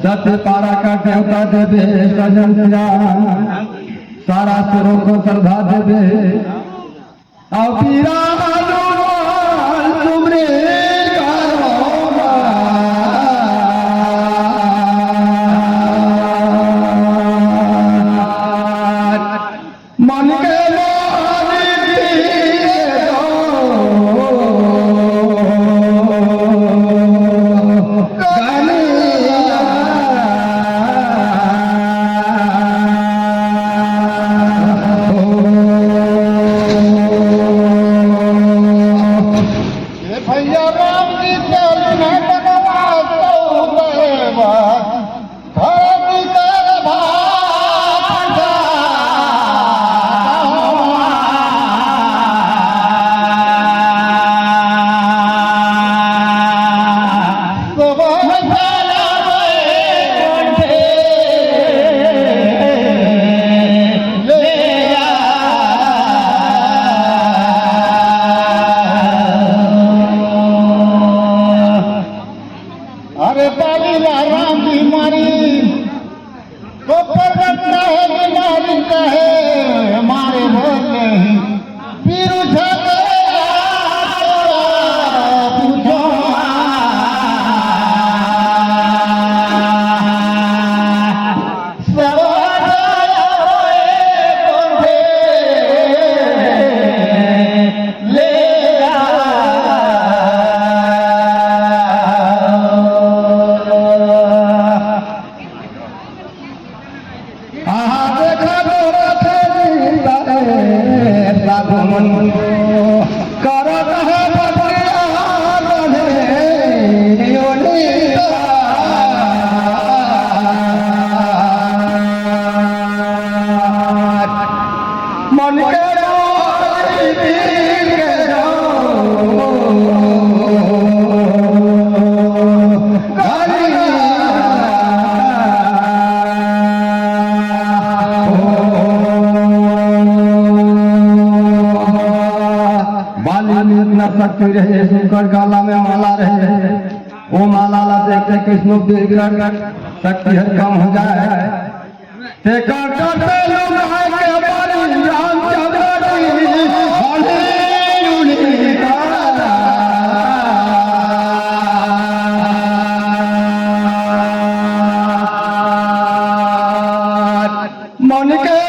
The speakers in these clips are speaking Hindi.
सत्य पारा का देवता देवे सजन सारा सुरों को श्रद्धा देवे अबीरा तुमरे मन के रहे सुनकर गाला में माला रहे वो माला ला देखते कृष्ण विग्रह शक्ति है कम हो जाए मन के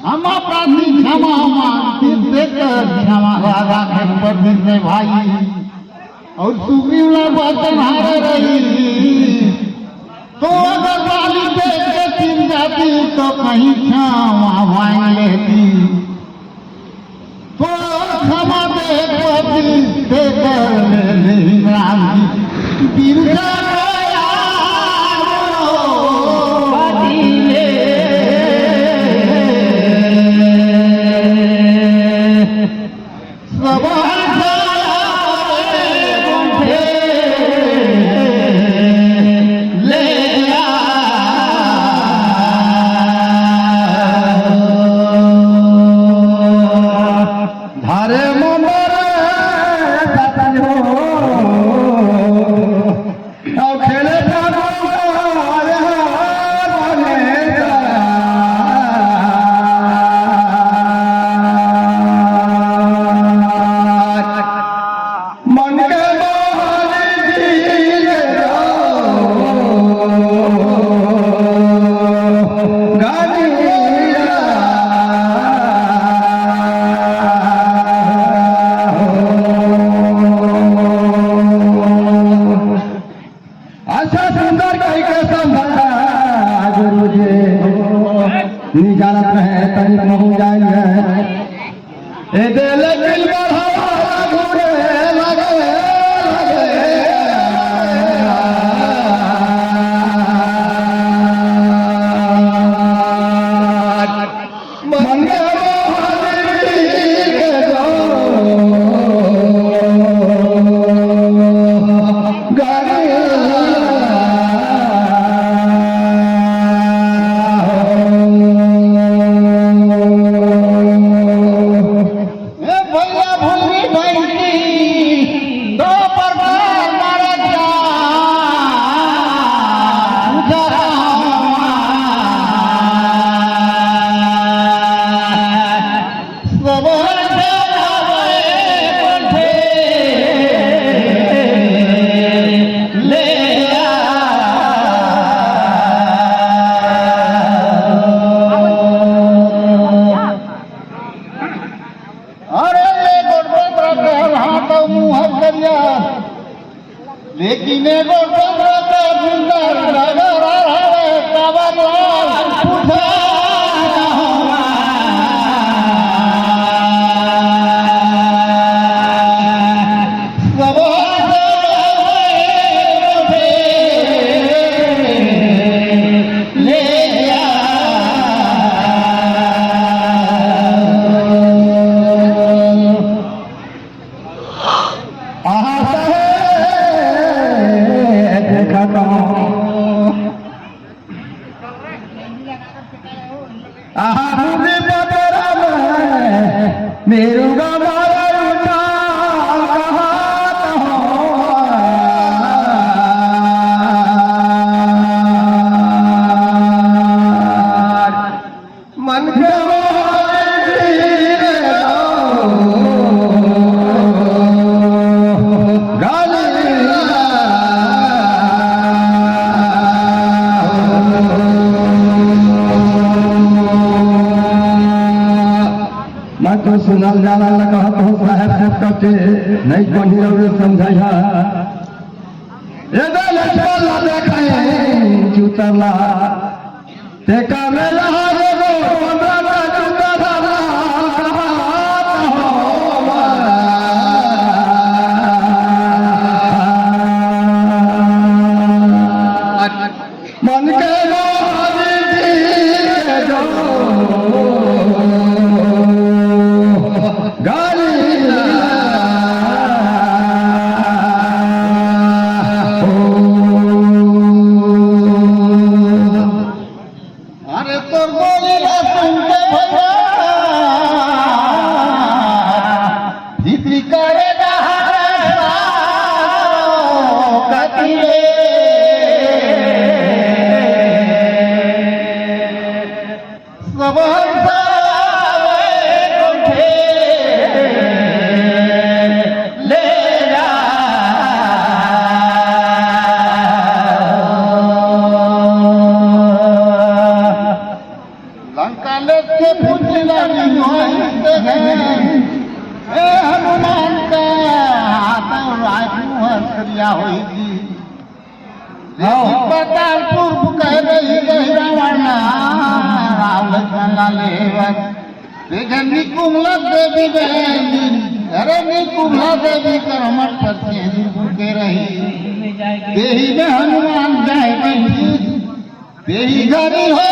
हम अपराधी क्षमा मांगते से क्षमा राखे पर से भाई और सुग्रीव ने वचन हारे रही तो अगर वाली देख के चिर जाती तो कहीं क्षमा मांग लेती तो क्षमा दे पति से कर ले क्रांति बिरजा निजानत रहे तनिक महू जाएंगे ए दिल दिल बढ़ावा घूरे लगे मन के लेकिन एगो का सुंदर नगर है कबर उठा मेरू मन तो सुनल जाला लगा तो साहब सब करते नहीं कोनी रे समझाया ए दे लक्ष्मण ला देखाए चुतरला ते का में रहा रे गो पंद्रह का चुता धारा मन के लंका दशरथ से पूछना ए हनुमान का राजमुहरिया होगी पतालपुर कह रही रावण राम लक्ष्मण लेवर देखन कुमला देवी बहन अरे कुमला देवी करमट पर के रही देही में हनुमान जाए बनी देही घरी हो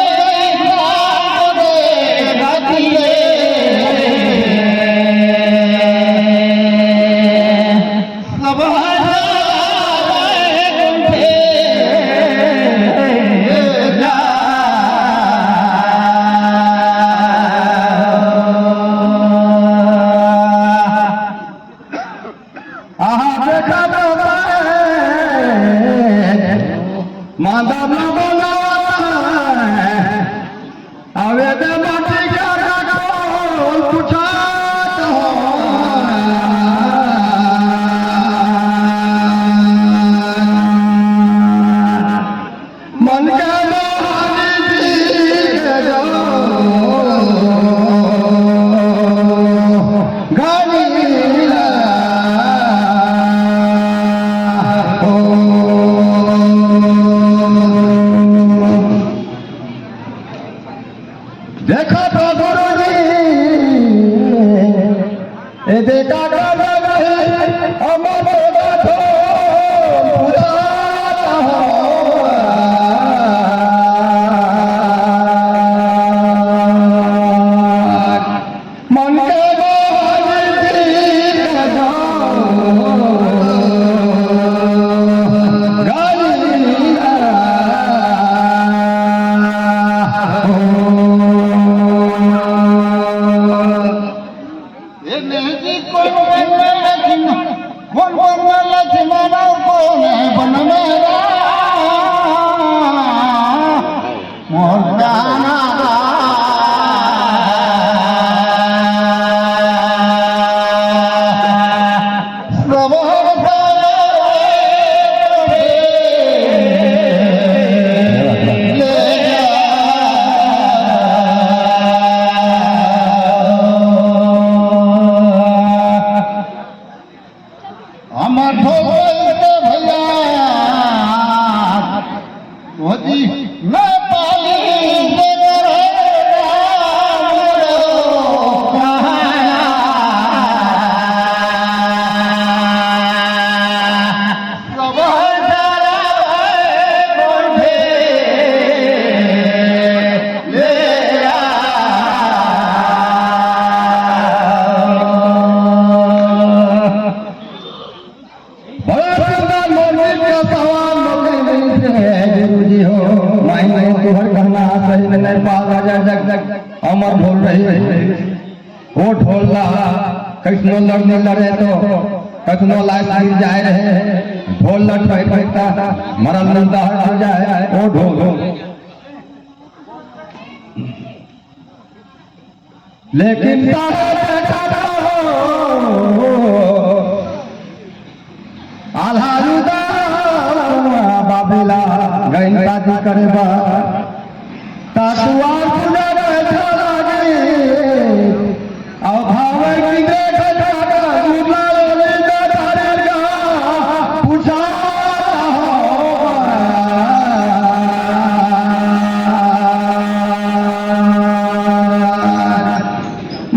देखो तो गुरु जी ए देखा अमर मन अमर ढोल रही वो ढोलना कैसनो लड़ने लड़े तो कखनो लाश गिर जाए रहे ढोल लटका मरल नंदा हो जाए वो ढोल लेकिन आल्हा बाबेला गैन शादी करे बा ताकुआर पूजा बैठा लागे और भावे की देख जागा दूला ले तारे का पूछा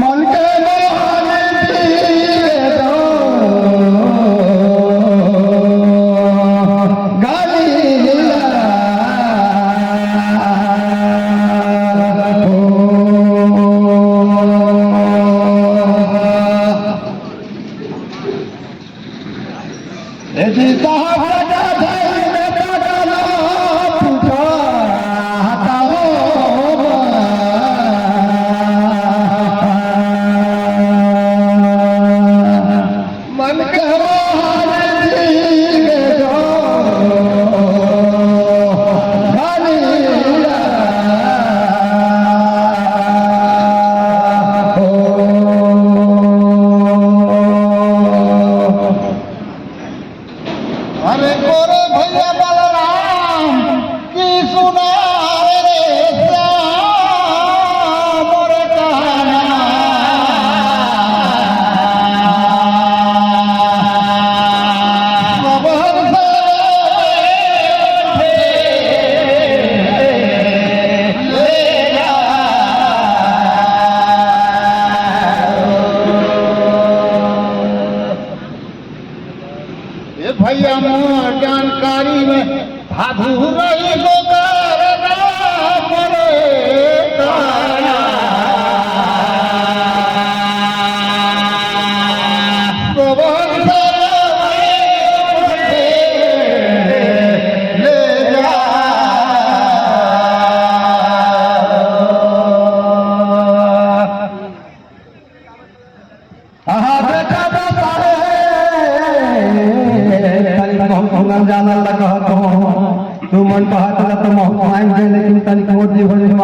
मन के मोहन दो गाली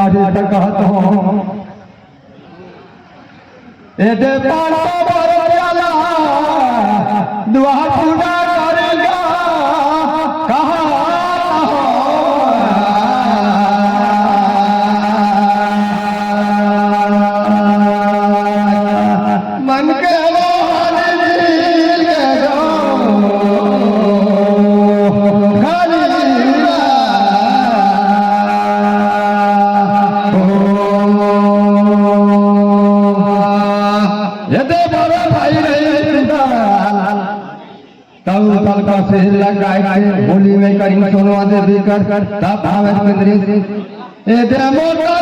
बाड़ी से कहत हूँ ए दे पाना बरला दुआ पूजा करेगा कहाँ मन के होली में करी सोनवा देवी कर तब भावे ए दे मोटा